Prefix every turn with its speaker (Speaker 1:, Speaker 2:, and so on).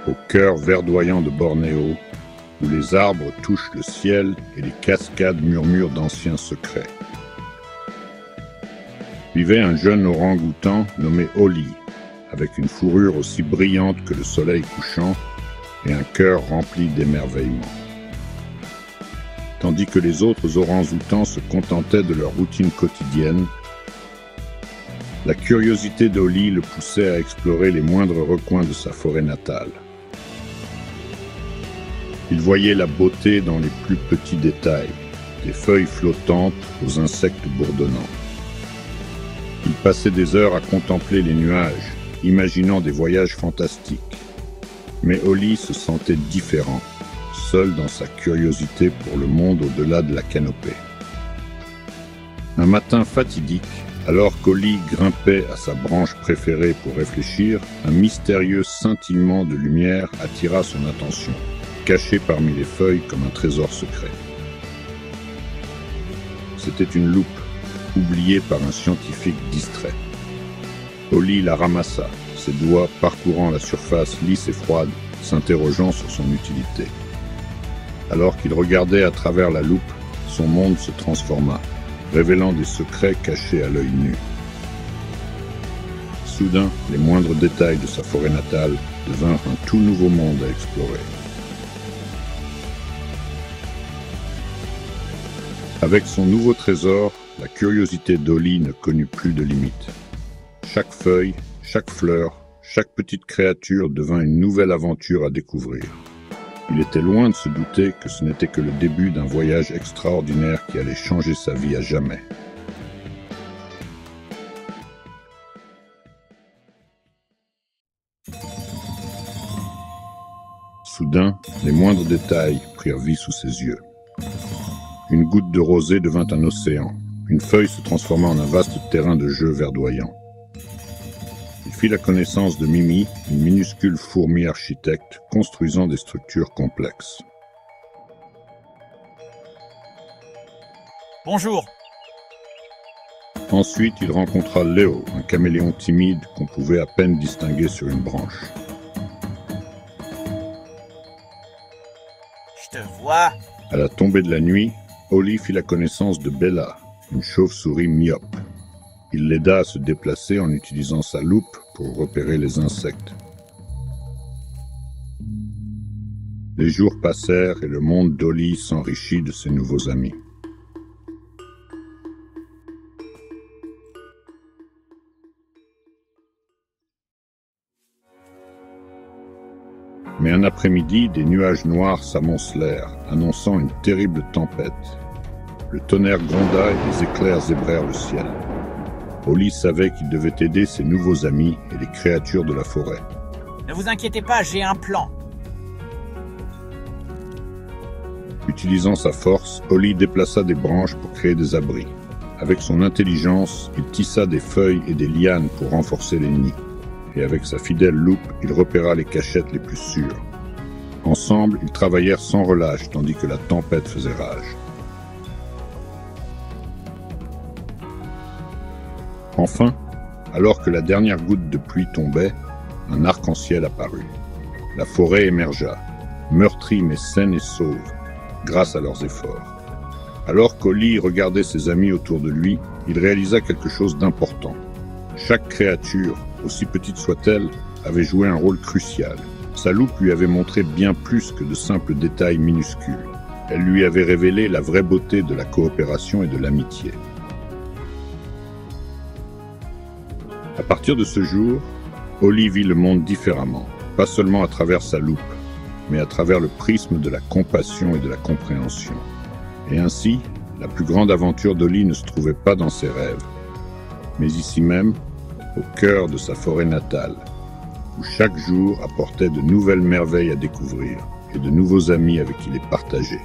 Speaker 1: au cœur verdoyant de Bornéo, où les arbres touchent le ciel et les cascades murmurent d'anciens secrets. Vivait un jeune orang-outan nommé Oli, avec une fourrure aussi brillante que le soleil couchant et un cœur rempli d'émerveillement. Tandis que les autres orangs-outans se contentaient de leur routine quotidienne, la curiosité d'Oli le poussait à explorer les moindres recoins de sa forêt natale. Il voyait la beauté dans les plus petits détails, des feuilles flottantes aux insectes bourdonnants. Il passait des heures à contempler les nuages, imaginant des voyages fantastiques. Mais Oli se sentait différent, seul dans sa curiosité pour le monde au-delà de la canopée. Un matin fatidique, alors qu'Oli grimpait à sa branche préférée pour réfléchir, un mystérieux scintillement de lumière attira son attention, caché parmi les feuilles comme un trésor secret. C'était une loupe, oubliée par un scientifique distrait. Oli la ramassa, ses doigts parcourant la surface lisse et froide, s'interrogeant sur son utilité. Alors qu'il regardait à travers la loupe, son monde se transforma, révélant des secrets cachés à l'œil nu. Soudain, les moindres détails de sa forêt natale devinrent un tout nouveau monde à explorer. Avec son nouveau trésor, la curiosité d'Oli ne connut plus de limites. Chaque feuille, chaque fleur, chaque petite créature devint une nouvelle aventure à découvrir. Il était loin de se douter que ce n'était que le début d'un voyage extraordinaire qui allait changer sa vie à jamais. Soudain, les moindres détails prirent vie sous ses yeux. Une goutte de rosée devint un océan. Une feuille se transforma en un vaste terrain de jeu verdoyant. Il fit la connaissance de Mimi, une minuscule fourmi architecte construisant des structures complexes.
Speaker 2: Bonjour.
Speaker 1: Ensuite, il rencontra Léo, un caméléon timide qu'on pouvait à peine distinguer sur une branche.
Speaker 2: Je te vois.
Speaker 1: À la tombée de la nuit, Oli fit la connaissance de Bella, une chauve-souris myope. Il l'aida à se déplacer en utilisant sa loupe pour repérer les insectes. Les jours passèrent et le monde d'Oli s'enrichit de ses nouveaux amis. Mais un après-midi, des nuages noirs s'amoncelèrent, annonçant une terrible tempête. Le tonnerre gronda et les éclairs zébrèrent le ciel. Oli savait qu'il devait aider ses nouveaux amis et les créatures de la forêt.
Speaker 2: Ne vous inquiétez pas, j'ai un plan.
Speaker 1: Utilisant sa force, Oli déplaça des branches pour créer des abris. Avec son intelligence, il tissa des feuilles et des lianes pour renforcer les nids. Et avec sa fidèle loupe, il repéra les cachettes les plus sûres. Ensemble, ils travaillèrent sans relâche tandis que la tempête faisait rage. Enfin, alors que la dernière goutte de pluie tombait, un arc-en-ciel apparut. La forêt émergea, meurtrie mais saine et sauve, grâce à leurs efforts. Alors qu'Oli regardait ses amis autour de lui, il réalisa quelque chose d'important. Chaque créature, aussi petite soit-elle, avait joué un rôle crucial. Sa loupe lui avait montré bien plus que de simples détails minuscules. Elle lui avait révélé la vraie beauté de la coopération et de l'amitié. À partir de ce jour, Oli vit le monde différemment, pas seulement à travers sa loupe, mais à travers le prisme de la compassion et de la compréhension. Et ainsi, la plus grande aventure d'Oli ne se trouvait pas dans ses rêves, mais ici même, au cœur de sa forêt natale, où chaque jour apportait de nouvelles merveilles à découvrir et de nouveaux amis avec qui les partager.